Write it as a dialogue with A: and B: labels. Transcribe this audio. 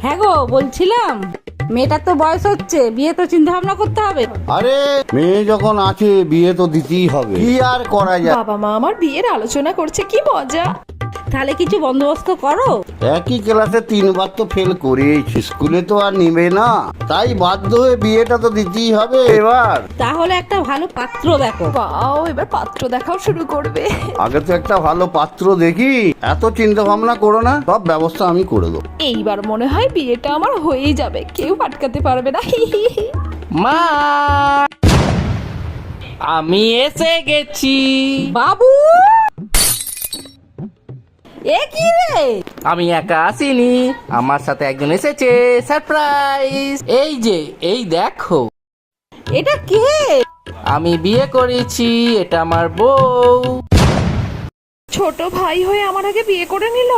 A: হ্যাঁ গো, বলছিলাম মেয়েটার তো বয়স হচ্ছে, বিয়ে তো চিন্তা ভাবনা করতে হবে।
B: আরে মেয়ে যখন আছে বিয়ে তো দিতেই হবে, কি আর করা যায়।
C: বাবা মা আমার বিয়ের আলোচনা করছে, কি মজা।
A: তাহলে কিছু বন্দোবস্ত করো।
B: একই ক্লাসে 3বার তো ফেল করেছি, স্কুলে তো আর নিবে না, তাই বাধ্য হয়ে বিয়েটা তো দিতেই হবে এবার।
A: তাহলে একটা ভালো পাত্র দেখো।
C: বাও, এবার পাত্র দেখাও শুরু করবে।
B: আগে তো একটা ভালো পাত্র দেখি, এত চিন্তা ভাবনা করো না, সব ব্যবস্থা আমি করে দেবো।
C: এইবার মনে হয় বিয়েটা আমার হয়েই যাবে, কেউ আটকাতে পারবে না।
D: মা, আমি এসে গেছি।
A: বাবু, এ কি রে?
D: আমি একা আসিনি, আমার সাথে একজন এসেছে, সারপ্রাইজ। এই যে, এই দেখো,
A: এটা কে?
D: আমি বিয়ে করেছি, এটা আমার বউ।
C: ছোট ভাই হয়ে আমার আগে বিয়ে করে নিল।